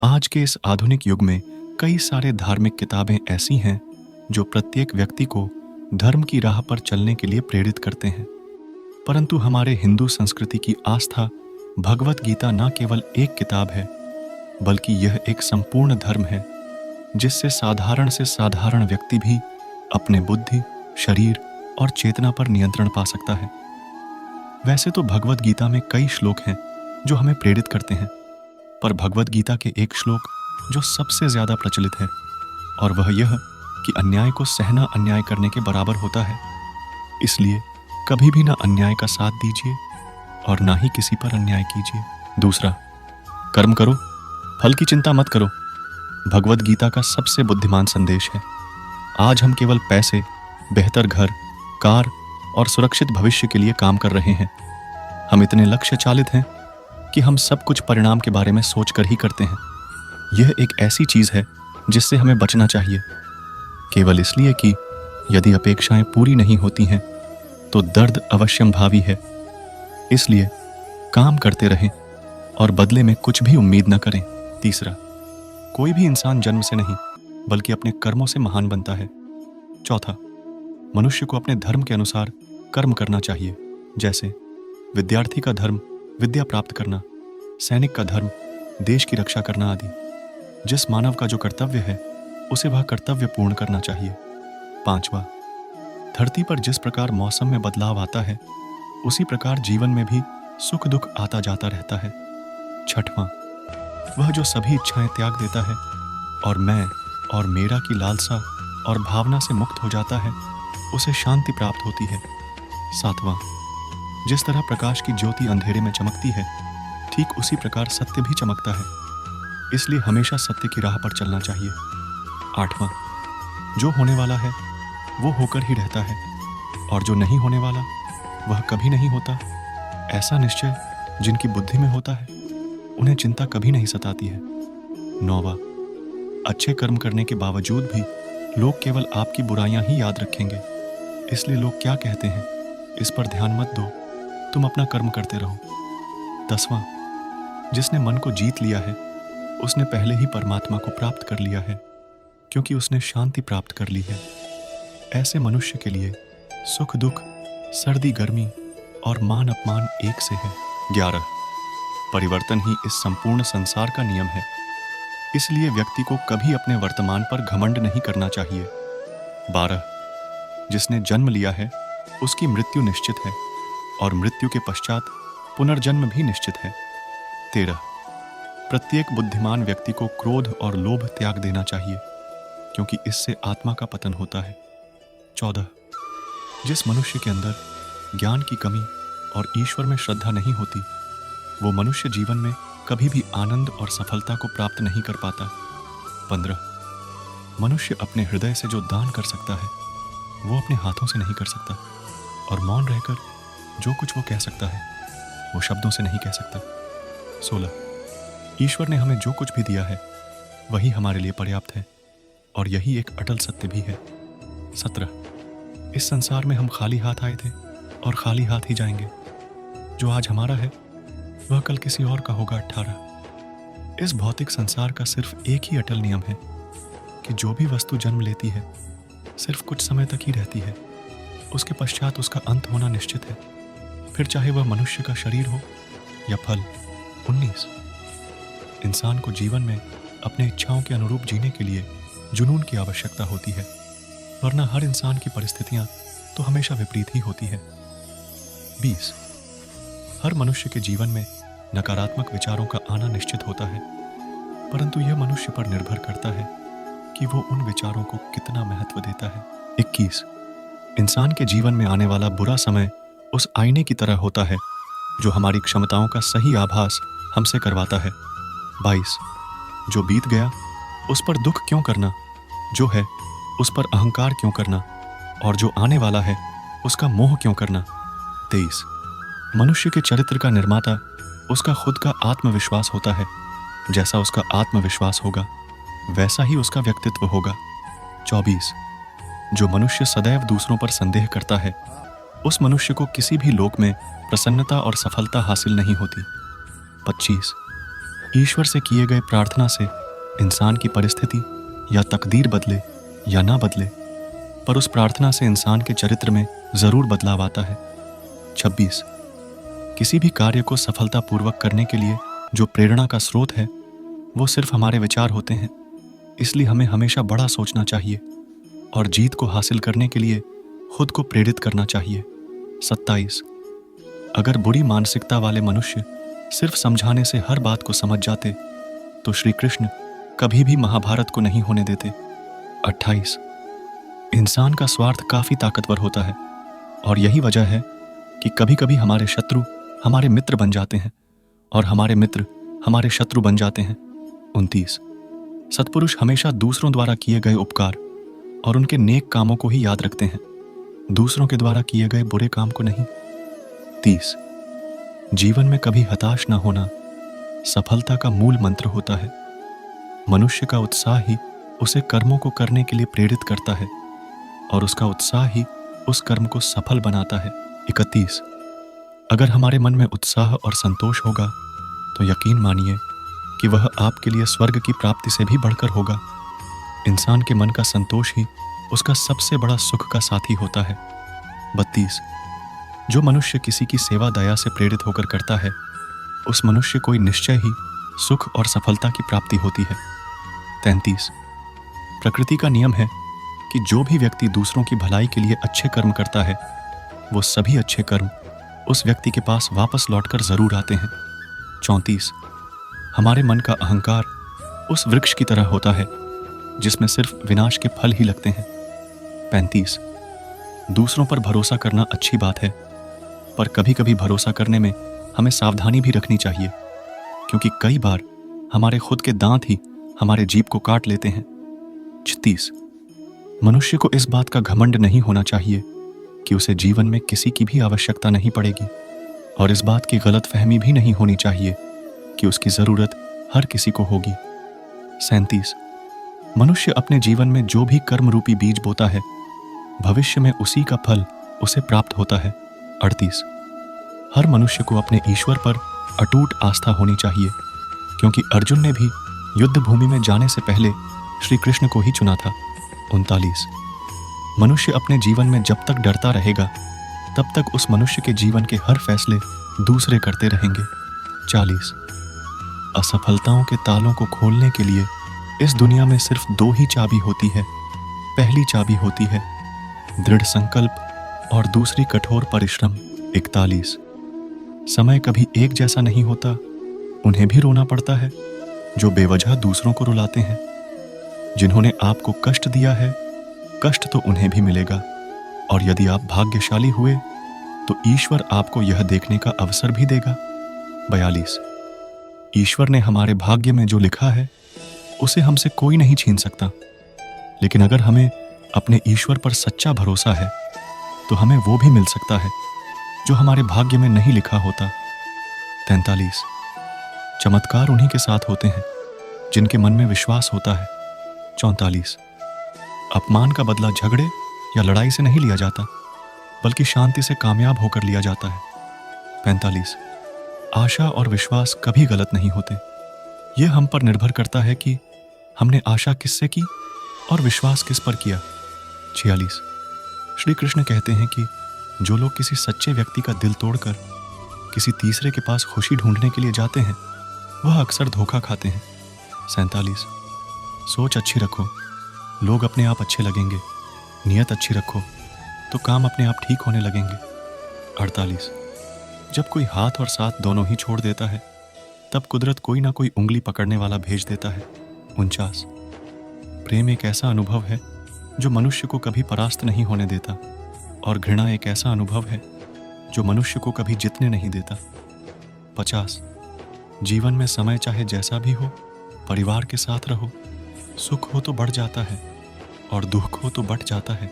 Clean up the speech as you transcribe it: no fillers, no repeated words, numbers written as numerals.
आज के इस आधुनिक युग में कई सारे धार्मिक किताबें ऐसी हैं जो प्रत्येक व्यक्ति को धर्म की राह पर चलने के लिए प्रेरित करते हैं। परंतु हमारे हिंदू संस्कृति की आस्था भगवत गीता न केवल एक किताब है, बल्कि यह एक संपूर्ण धर्म है जिससे साधारण से साधारण व्यक्ति भी अपने बुद्धि, शरीर और चेतना पर नियंत्रण पा सकता है। वैसे तो भगवत गीता में कई श्लोक हैं जो हमें प्रेरित करते हैं, पर भगवत गीता के एक श्लोक जो सबसे ज्यादा प्रचलित है और वह यह कि अन्याय को सहना अन्याय करने के बराबर होता है, इसलिए कभी भी ना अन्याय का साथ दीजिए और ना ही किसी पर अन्याय कीजिए। दूसरा, कर्म करो, फल की चिंता मत करो, भगवत गीता का सबसे बुद्धिमान संदेश है। आज हम केवल पैसे, बेहतर घर, कार और सुरक्षित भविष्य के लिए काम कर रहे हैं। हम इतने लक्ष्य चालित हैं कि हम सब कुछ परिणाम के बारे में सोचकर ही करते हैं। यह एक ऐसी चीज है जिससे हमें बचना चाहिए, केवल इसलिए कि यदि अपेक्षाएं पूरी नहीं होती हैं तो दर्द अवश्यंभावी है। इसलिए काम करते रहें और बदले में कुछ भी उम्मीद न करें। तीसरा, कोई भी इंसान जन्म से नहीं बल्कि अपने कर्मों से महान बनता है। चौथा, मनुष्य को अपने धर्म के अनुसार कर्म करना चाहिए, जैसे विद्यार्थी का धर्म विद्या प्राप्त करना, सैनिक का धर्म देश की रक्षा करना आदि। जिस मानव का जो कर्तव्य है उसे वह कर्तव्य पूर्ण करना चाहिए। पांचवा, धरती पर जिस प्रकार मौसम में बदलाव आता है उसी प्रकार जीवन में भी सुख दुख आता जाता रहता है। छठवां, वह जो सभी इच्छाएं त्याग देता है और मैं और मेरा की लालसा और भावना से मुक्त हो जाता है उसे शांति प्राप्त होती है। सातवां, जिस तरह प्रकाश की ज्योति अंधेरे में चमकती है ठीक उसी प्रकार सत्य भी चमकता है, इसलिए हमेशा सत्य की राह पर चलना चाहिए। आठवां, जो होने वाला है वो होकर ही रहता है और जो नहीं होने वाला वह कभी नहीं होता। ऐसा निश्चय जिनकी बुद्धि में होता है उन्हें चिंता कभी नहीं सताती है। नौवां, अच्छे कर्म करने के बावजूद भी लोग केवल आपकी बुराइयां ही याद रखेंगे, इसलिए लोग क्या कहते हैं इस पर ध्यान मत दो, तुम अपना कर्म करते रहो। 10वां, जिसने मन को जीत लिया है उसने पहले ही परमात्मा को प्राप्त कर लिया है, क्योंकि उसने शांति प्राप्त कर ली है। ऐसे मनुष्य के लिए सुख दुख, सर्दी गर्मी और मान अपमान एक से है। 11, परिवर्तन ही इस संपूर्ण संसार का नियम है, इसलिए व्यक्ति को कभी अपने वर्तमान पर घमंड नहीं करना चाहिए। 12, जिसने जन्म लिया है उसकी मृत्यु निश्चित है और मृत्यु के पश्चात पुनर्जन्म भी निश्चित है। 13, प्रत्येक बुद्धिमान व्यक्ति को क्रोध और लोभ त्याग देना चाहिए, क्योंकि इससे आत्मा का पतन होता है। 14, जिस मनुष्य के अंदर ज्ञान की कमी और ईश्वर में श्रद्धा नहीं होती वो मनुष्य जीवन में कभी भी आनंद और सफलता को प्राप्त नहीं कर पाता। 15, मनुष्य अपने हृदय से जो दान कर सकता है वो अपने हाथों से नहीं कर सकता, और मौन रहकर जो कुछ वो कह सकता है वो शब्दों से नहीं कह सकता। 16, ईश्वर ने हमें जो कुछ भी दिया है वही हमारे लिए पर्याप्त है और यही एक अटल सत्य भी है। 17, इस संसार में हम खाली हाथ आए थे और खाली हाथ ही जाएंगे। जो आज हमारा है वह कल किसी और का होगा। 18, इस भौतिक संसार का सिर्फ एक ही अटल नियम है कि जो भी वस्तु जन्म लेती है सिर्फ कुछ समय तक ही रहती है, उसके पश्चात उसका अंत होना निश्चित है, फिर चाहे वह मनुष्य का शरीर हो या फल। 19, इंसान को जीवन में अपने इच्छाओं के अनुरूप जीने के लिए जुनून की आवश्यकता होती है, वरना हर इंसान की परिस्थितियां तो हमेशा विपरीत ही होती है। 20, हर मनुष्य के जीवन में नकारात्मक विचारों का आना निश्चित होता है, परंतु यह मनुष्य पर निर्भर करता है कि वो उन विचारों को कितना महत्व देता है। 21, इंसान के जीवन में आने वाला बुरा समय उस आईने की तरह होता है जो हमारी क्षमताओं का सही आभास हमसे करवाता है। 22, जो बीत गया उस पर दुख क्यों करना, जो है उस पर अहंकार क्यों करना, और जो आने वाला है उसका मोह क्यों करना। 23, मनुष्य के चरित्र का निर्माता उसका खुद का आत्मविश्वास होता है, जैसा उसका आत्मविश्वास होगा वैसा ही उसका व्यक्तित्व होगा। 24, जो मनुष्य सदैव दूसरों पर संदेह करता है उस मनुष्य को किसी भी लोक में प्रसन्नता और सफलता हासिल नहीं होती। 25, ईश्वर से किए गए प्रार्थना से इंसान की परिस्थिति या तकदीर बदले या ना बदले, पर उस प्रार्थना से इंसान के चरित्र में जरूर बदलाव आता है। 26 किसी भी कार्य को सफलतापूर्वक करने के लिए जो प्रेरणा का स्रोत है वो सिर्फ हमारे विचार होते हैं, इसलिए हमें हमेशा बड़ा सोचना चाहिए और जीत को हासिल करने के लिए खुद को प्रेरित करना चाहिए। 27 अगर बुरी मानसिकता वाले मनुष्य सिर्फ समझाने से हर बात को समझ जाते तो श्री कृष्ण कभी भी महाभारत को नहीं होने देते। 28 इंसान का स्वार्थ काफी ताकतवर होता है और यही वजह है कि कभी कभी हमारे शत्रु हमारे मित्र बन जाते हैं और हमारे मित्र हमारे शत्रु बन जाते हैं। 29 सत्पुरुष हमेशा दूसरों द्वारा किए गए उपकार और उनके नेक कामों को ही याद रखते हैं, दूसरों के द्वारा किए गए बुरे काम को नहीं। 30 जीवन में कभी हताश ना होना सफलता का मूल मंत्र होता है। मनुष्य का उत्साह ही उसे कर्मों को करने के लिए प्रेरित करता है और उसका उत्साह ही उस कर्म को सफल बनाता है। 31 अगर हमारे मन में उत्साह और संतोष होगा तो यकीन मानिए कि वह आपके लिए स्वर्ग की प्राप्ति से भी बढ़कर होगा। इंसान के मन का संतोष ही उसका सबसे बड़ा सुख का साथी होता है। 32 जो मनुष्य किसी की सेवा दया से प्रेरित होकर करता है उस मनुष्य को निश्चय ही सुख और सफलता की प्राप्ति होती है। 33 प्रकृति का नियम है कि जो भी व्यक्ति दूसरों की भलाई के लिए अच्छे कर्म करता है वो सभी अच्छे कर्म उस व्यक्ति के पास वापस लौटकर जरूर आते हैं। 34 हमारे मन का अहंकार उस वृक्ष की तरह होता है जिसमें सिर्फ विनाश के फल ही लगते हैं। 35 दूसरों पर भरोसा करना अच्छी बात है, पर कभी कभी भरोसा करने में हमें सावधानी भी रखनी चाहिए, क्योंकि कई बार हमारे खुद के दांत ही हमारे जीभ को काट लेते हैं। 36 मनुष्य को इस बात का घमंड नहीं होना चाहिए कि उसे जीवन में किसी की भी आवश्यकता नहीं पड़ेगी, और इस बात की गलत फहमी भी नहीं होनी चाहिए कि उसकी जरूरत हर किसी को होगी। 37 मनुष्य अपने जीवन में जो भी कर्म रूपी बीज बोता है भविष्य में उसी का फल उसे प्राप्त होता है। 38 हर मनुष्य को अपने ईश्वर पर अटूट आस्था होनी चाहिए, क्योंकि अर्जुन ने भी युद्ध भूमि में जाने से पहले श्री कृष्ण को ही चुना था। 39 मनुष्य अपने जीवन में जब तक डरता रहेगा तब तक उस मनुष्य के जीवन के हर फैसले दूसरे करते रहेंगे। 40 असफलताओं के तालों को खोलने के लिए इस दुनिया में सिर्फ 2 ही चाबी होती है। पहली चाबी होती है दृढ़ संकल्प और दूसरी कठोर परिश्रम। 41 समय कभी एक जैसा नहीं होता, उन्हें भी रोना पड़ता है जो बेवजह दूसरों को रुलाते हैं। जिन्होंने आपको कष्ट दिया है कष्ट तो उन्हें भी मिलेगा, और यदि आप भाग्यशाली हुए तो ईश्वर आपको यह देखने का अवसर भी देगा। 42 ईश्वर ने हमारे भाग्य में जो लिखा है उसे हमसे कोई नहीं छीन सकता, लेकिन अगर हमें अपने ईश्वर पर सच्चा भरोसा है तो हमें वो भी मिल सकता है जो हमारे भाग्य में नहीं लिखा होता। 43 चमत्कार उन्हीं के साथ होते हैं जिनके मन में विश्वास होता है। 44 अपमान का बदला झगड़े या लड़ाई से नहीं लिया जाता, बल्कि शांति से कामयाब होकर लिया जाता है। 45 आशा और विश्वास कभी गलत नहीं होते, यह हम पर निर्भर करता है कि हमने आशा किससे की और विश्वास किस पर किया। 46 श्री कृष्ण कहते हैं कि जो लोग किसी सच्चे व्यक्ति का दिल तोड़कर किसी तीसरे के पास खुशी ढूंढने के लिए जाते हैं वह अक्सर धोखा खाते हैं। 47 सोच अच्छी रखो, लोग अपने आप अच्छे लगेंगे। नियत अच्छी रखो तो काम अपने आप ठीक होने लगेंगे। 48 जब कोई हाथ और साथ दोनों ही छोड़ देता है तब कुदरत कोई ना कोई उंगली पकड़ने वाला भेज देता है। 49 प्रेम एक ऐसा अनुभव है जो मनुष्य को कभी परास्त नहीं होने देता, और घृणा एक ऐसा अनुभव है जो मनुष्य को कभी जीतने नहीं देता। 50 जीवन में समय चाहे जैसा भी हो परिवार के साथ रहो, सुख हो तो बढ़ जाता है और दुख हो तो बढ़ जाता है।